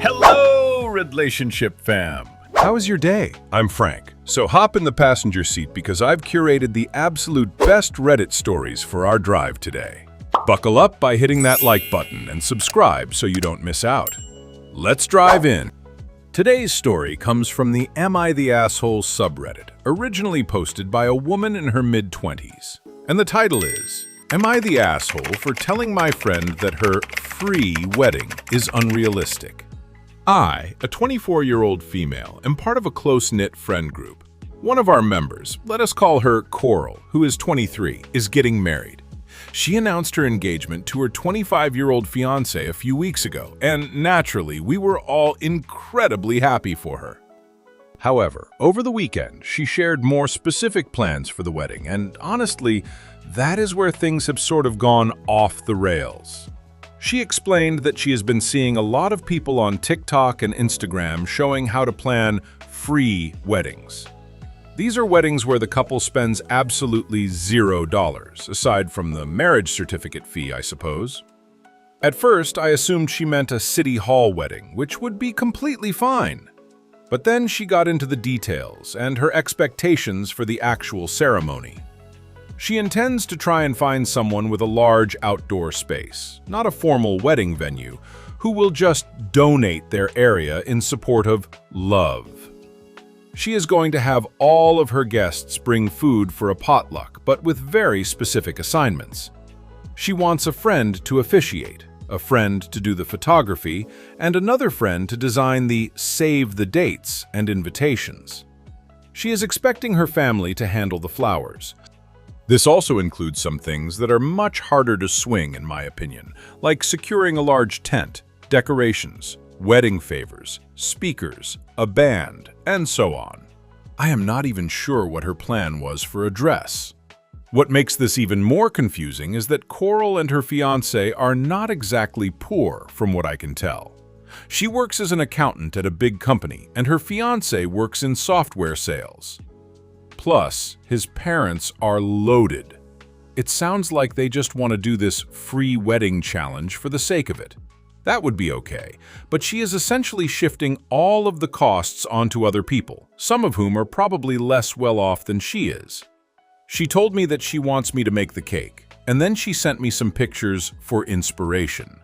Hello, Redlationship fam! How was your day? I'm Frank. So hop in the passenger seat because I've curated the absolute best Reddit stories for our drive today. Buckle up by hitting that like button and subscribe so you don't miss out. Let's drive in. Today's story comes from the Am I the Asshole subreddit, originally posted by a woman in her mid-20s. And the title is, Am I the Asshole for Telling My Friend That Her Free Wedding is Unrealistic? I, a 24-year-old female, am part of a close-knit friend group. One of our members, let us call her Coral, who is 23, is getting married. She announced her engagement to her 25-year-old fiancé a few weeks ago, and naturally, we were all incredibly happy for her. However, over the weekend, she shared more specific plans for the wedding, and honestly, that is where things have sort of gone off the rails. She explained that she has been seeing a lot of people on TikTok and Instagram showing how to plan free weddings. These are weddings where the couple spends absolutely $0, aside from the marriage certificate fee, I suppose. At first, I assumed she meant a city hall wedding, which would be completely fine. But then she got into the details and her expectations for the actual ceremony. She intends to try and find someone with a large outdoor space, not a formal wedding venue, who will just donate their area in support of love. She is going to have all of her guests bring food for a potluck, but with very specific assignments. She wants a friend to officiate, a friend to do the photography, and another friend to design the save the dates and invitations. She is expecting her family to handle the flowers. This also includes some things that are much harder to swing, in my opinion, like securing a large tent, decorations, wedding favors, speakers, a band, and so on. I am not even sure what her plan was for a dress. What makes this even more confusing is that Coral and her fiancé are not exactly poor, from what I can tell. She works as an accountant at a big company, and her fiancé works in software sales. Plus, his parents are loaded. It sounds like they just want to do this free wedding challenge for the sake of it. That would be okay, but she is essentially shifting all of the costs onto other people, some of whom are probably less well off than she is. She told me that she wants me to make the cake, and then she sent me some pictures for inspiration.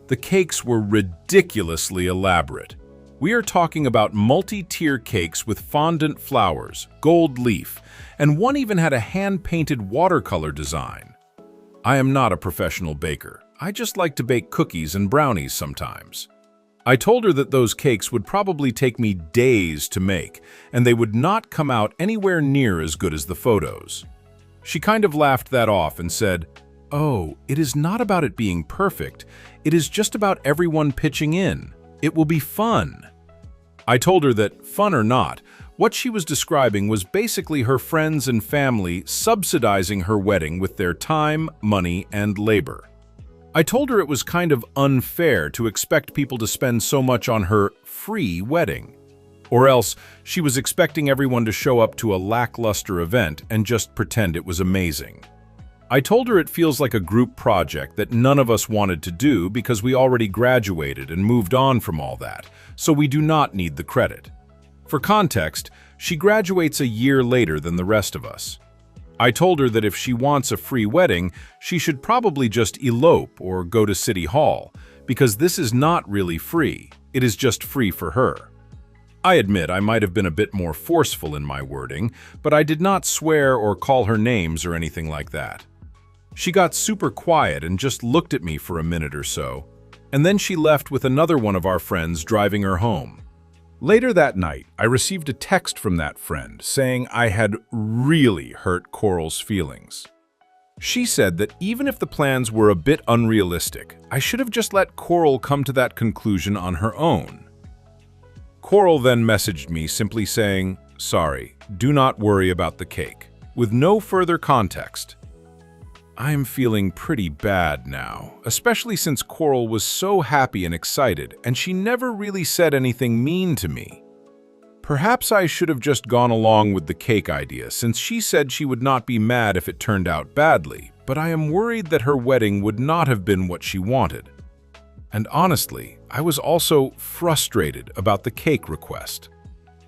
The cakes were ridiculously elaborate. We are talking about multi-tier cakes with fondant flowers, gold leaf, and one even had a hand-painted watercolor design. I am not a professional baker. I just like to bake cookies and brownies sometimes. I told her that those cakes would probably take me days to make, and they would not come out anywhere near as good as the photos. She kind of laughed that off and said, "Oh, it is not about it being perfect. It is just about everyone pitching in. It will be fun." I told her that, fun or not, what she was describing was basically her friends and family subsidizing her wedding with their time, money, and labor. I told her it was kind of unfair to expect people to spend so much on her free wedding. Or else, she was expecting everyone to show up to a lackluster event and just pretend it was amazing. I told her it feels like a group project that none of us wanted to do because we already graduated and moved on from all that, so we do not need the credit. For context, she graduates a year later than the rest of us. I told her that if she wants a free wedding, she should probably just elope or go to City Hall, because this is not really free, it is just free for her. I admit I might have been a bit more forceful in my wording, but I did not swear or call her names or anything like that. She got super quiet and just looked at me for a minute or so, and then she left with another one of our friends driving her home. Later that night, I received a text from that friend saying I had really hurt Coral's feelings. She said that even if the plans were a bit unrealistic, I should have just let Coral come to that conclusion on her own. Coral then messaged me simply saying, "Sorry, do not worry about the cake," with no further context. I am feeling pretty bad now, especially since Coral was so happy and excited, and she never really said anything mean to me. Perhaps I should have just gone along with the cake idea, since she said she would not be mad if it turned out badly, but I am worried that her wedding would not have been what she wanted. And honestly, I was also frustrated about the cake request.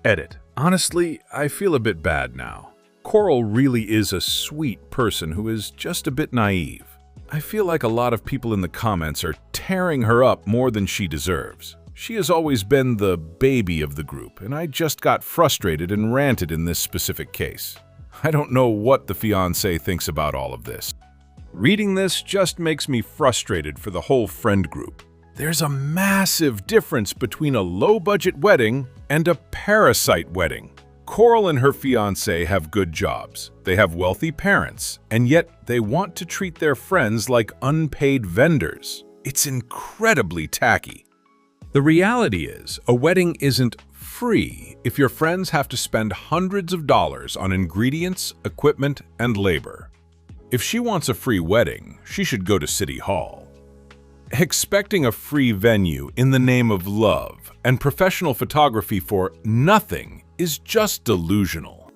Edit. Honestly, I feel a bit bad now. Coral really is a sweet person who is just a bit naive. I feel like a lot of people in the comments are tearing her up more than she deserves. She has always been the baby of the group, and I just got frustrated and ranted in this specific case. I don't know what the fiancé thinks about all of this. Reading this just makes me frustrated for the whole friend group. There's a massive difference between a low-budget wedding and a parasite wedding. Coral and her fiancé have good jobs, they have wealthy parents, and yet they want to treat their friends like unpaid vendors. It's incredibly tacky. The reality is, a wedding isn't free if your friends have to spend hundreds of dollars on ingredients, equipment, and labor. If she wants a free wedding, she should go to City Hall. Expecting a free venue in the name of love and professional photography for nothing is just delusional.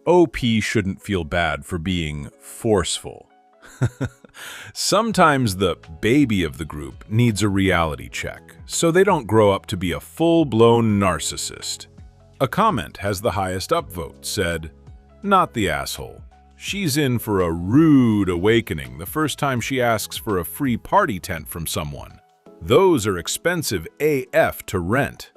OP shouldn't feel bad for being forceful. Sometimes the baby of the group needs a reality check, so they don't grow up to be a full-blown narcissist. A comment has the highest upvote said, "Not the asshole. She's in for a rude awakening the first time she asks for a free party tent from someone. Those are expensive AF to rent."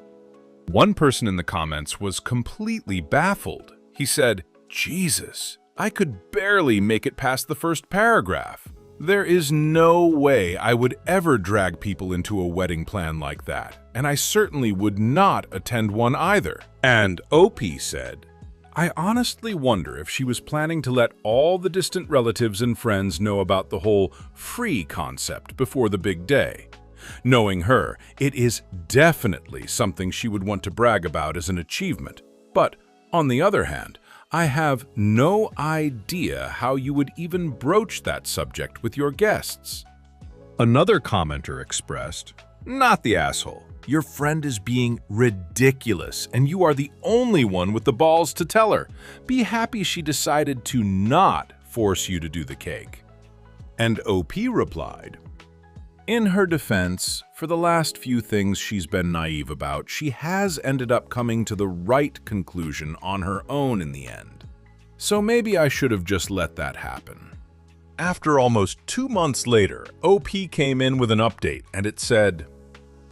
One person in the comments was completely baffled. He said, "Jesus, I could barely make it past the first paragraph. There is no way I would ever drag people into a wedding plan like that, and I certainly would not attend one either." And OP said, "I honestly wonder if she was planning to let all the distant relatives and friends know about the whole free concept before the big day. Knowing her, it is definitely something she would want to brag about as an achievement. But, on the other hand, I have no idea how you would even broach that subject with your guests." Another commenter expressed, "Not the asshole. Your friend is being ridiculous, and you are the only one with the balls to tell her. Be happy she decided to not force you to do the cake." And OP replied, "In her defense, for the last few things she's been naive about, she has ended up coming to the right conclusion on her own in the end. So maybe I should have just let that happen." After almost 2 months later, OP came in with an update, and it said,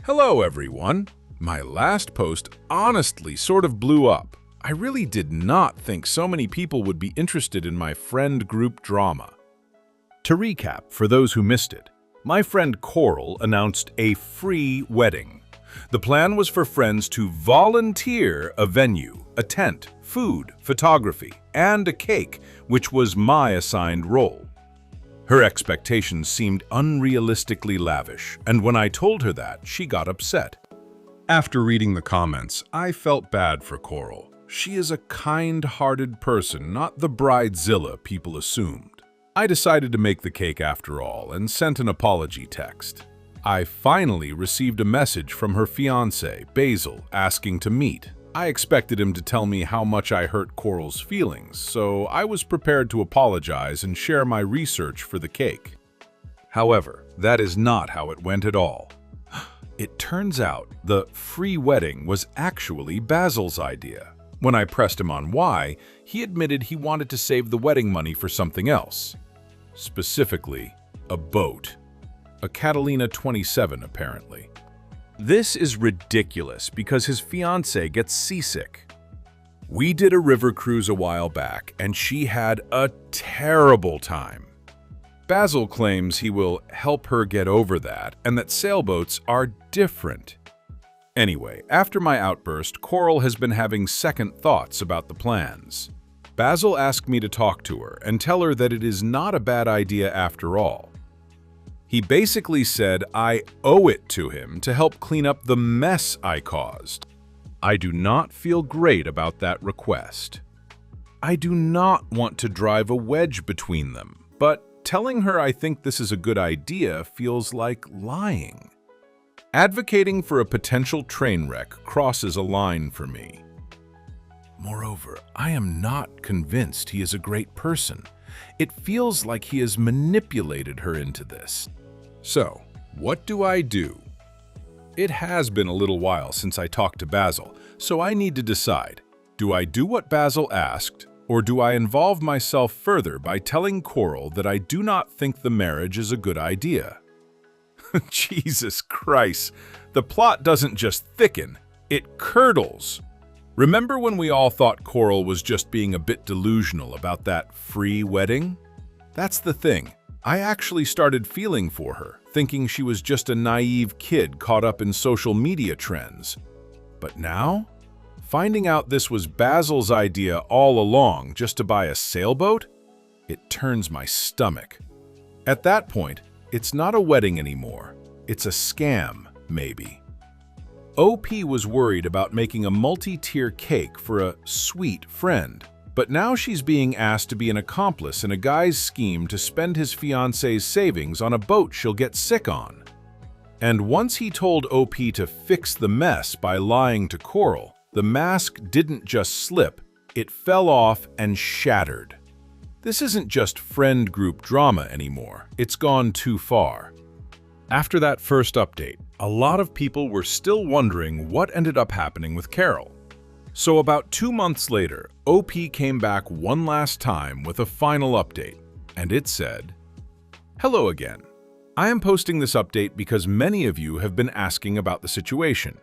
"Hello everyone. My last post honestly sort of blew up. I really did not think so many people would be interested in my friend group drama." To recap, for those who missed it, my friend Coral announced a free wedding. The plan was for friends to volunteer a venue, a tent, food, photography, and a cake, which was my assigned role. Her expectations seemed unrealistically lavish, and when I told her that, she got upset. After reading the comments, I felt bad for Coral. She is a kind-hearted person, not the bridezilla people assumed. I decided to make the cake after all and sent an apology text. I finally received a message from her fiancé, Basil, asking to meet. I expected him to tell me how much I hurt Coral's feelings, so I was prepared to apologize and share my research for the cake. However, that is not how it went at all. It turns out the free wedding was actually Basil's idea. When I pressed him on why, he admitted he wanted to save the wedding money for something else. Specifically, a boat. A Catalina 27, apparently. This is ridiculous because his fiancée gets seasick. We did a river cruise a while back, and she had a terrible time. Basil claims he will help her get over that and that sailboats are different. Anyway, after my outburst, Coral has been having second thoughts about the plans. Basil asked me to talk to her and tell her that it is not a bad idea after all. He basically said I owe it to him to help clean up the mess I caused. I do not feel great about that request. I do not want to drive a wedge between them, but telling her I think this is a good idea feels like lying. Advocating for a potential train wreck crosses a line for me. Moreover, I am not convinced he is a great person. It feels like he has manipulated her into this. So, what do I do? It has been a little while since I talked to Basil, so I need to decide. Do I do what Basil asked, or do I involve myself further by telling Coral that I do not think the marriage is a good idea? Jesus Christ, the plot doesn't just thicken, it curdles. Remember when we all thought Coral was just being a bit delusional about that free wedding? That's the thing. I actually started feeling for her, thinking she was just a naive kid caught up in social media trends. But now, finding out this was Basil's idea all along just to buy a sailboat, it turns my stomach. At that point, it's not a wedding anymore. It's a scam, maybe. OP was worried about making a multi-tier cake for a sweet friend, but now she's being asked to be an accomplice in a guy's scheme to spend his fiancé's savings on a boat she'll get sick on. And once he told OP to fix the mess by lying to Coral, the mask didn't just slip, it fell off and shattered. This isn't just friend group drama anymore, it's gone too far. After that first update, a lot of people were still wondering what ended up happening with Carol. So about 2 months later, OP came back one last time with a final update, and it said, "Hello again. I am posting this update because many of you have been asking about the situation.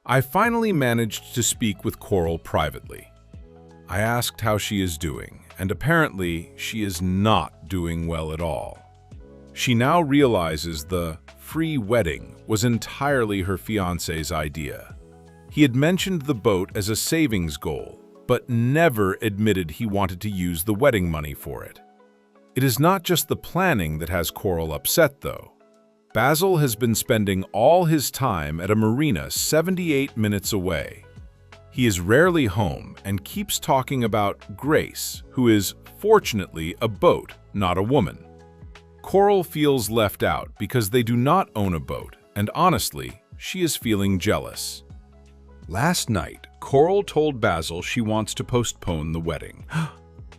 I finally managed to speak with Coral privately. I asked how she is doing, and apparently she is not doing well at all. She now realizes the free wedding was entirely her fiancé's idea. He had mentioned the boat as a savings goal, but never admitted he wanted to use the wedding money for it. It is not just the planning that has Coral upset, though. Basil has been spending all his time at a marina 78 minutes away. He is rarely home and keeps talking about Grace, who is, fortunately, a boat, not a woman. Coral feels left out because they do not own a boat, and honestly, she is feeling jealous. Last night, Coral told Basil she wants to postpone the wedding.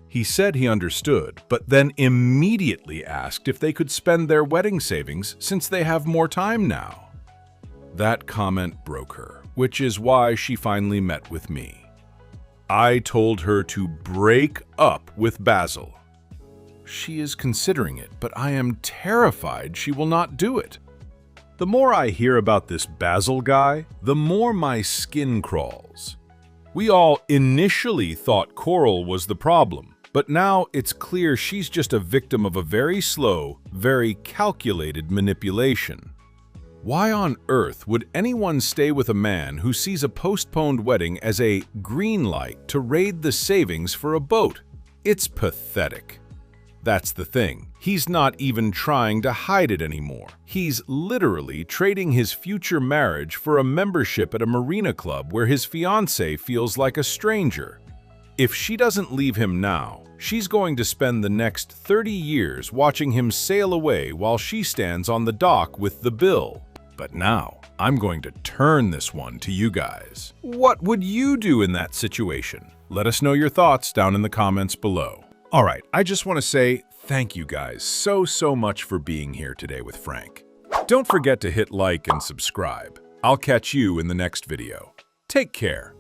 He said he understood, but then immediately asked if they could spend their wedding savings since they have more time now. That comment broke her, which is why she finally met with me. I told her to break up with Basil. She is considering it, but I am terrified she will not do it. The more I hear about this Basil guy, the more my skin crawls. We all initially thought Coral was the problem, but now it's clear she's just a victim of a very slow, very calculated manipulation. Why on earth would anyone stay with a man who sees a postponed wedding as a green light to raid the savings for a boat? It's pathetic. That's the thing. He's not even trying to hide it anymore. He's literally trading his future marriage for a membership at a marina club where his fiancée feels like a stranger. If she doesn't leave him now, she's going to spend the next 30 years watching him sail away while she stands on the dock with the bill. But now, I'm going to turn this one to you guys. What would you do in that situation? Let us know your thoughts down in the comments below. All right, I just want to say thank you guys so much for being here today with Frank. Don't forget to hit like and subscribe. I'll catch you in the next video. Take care.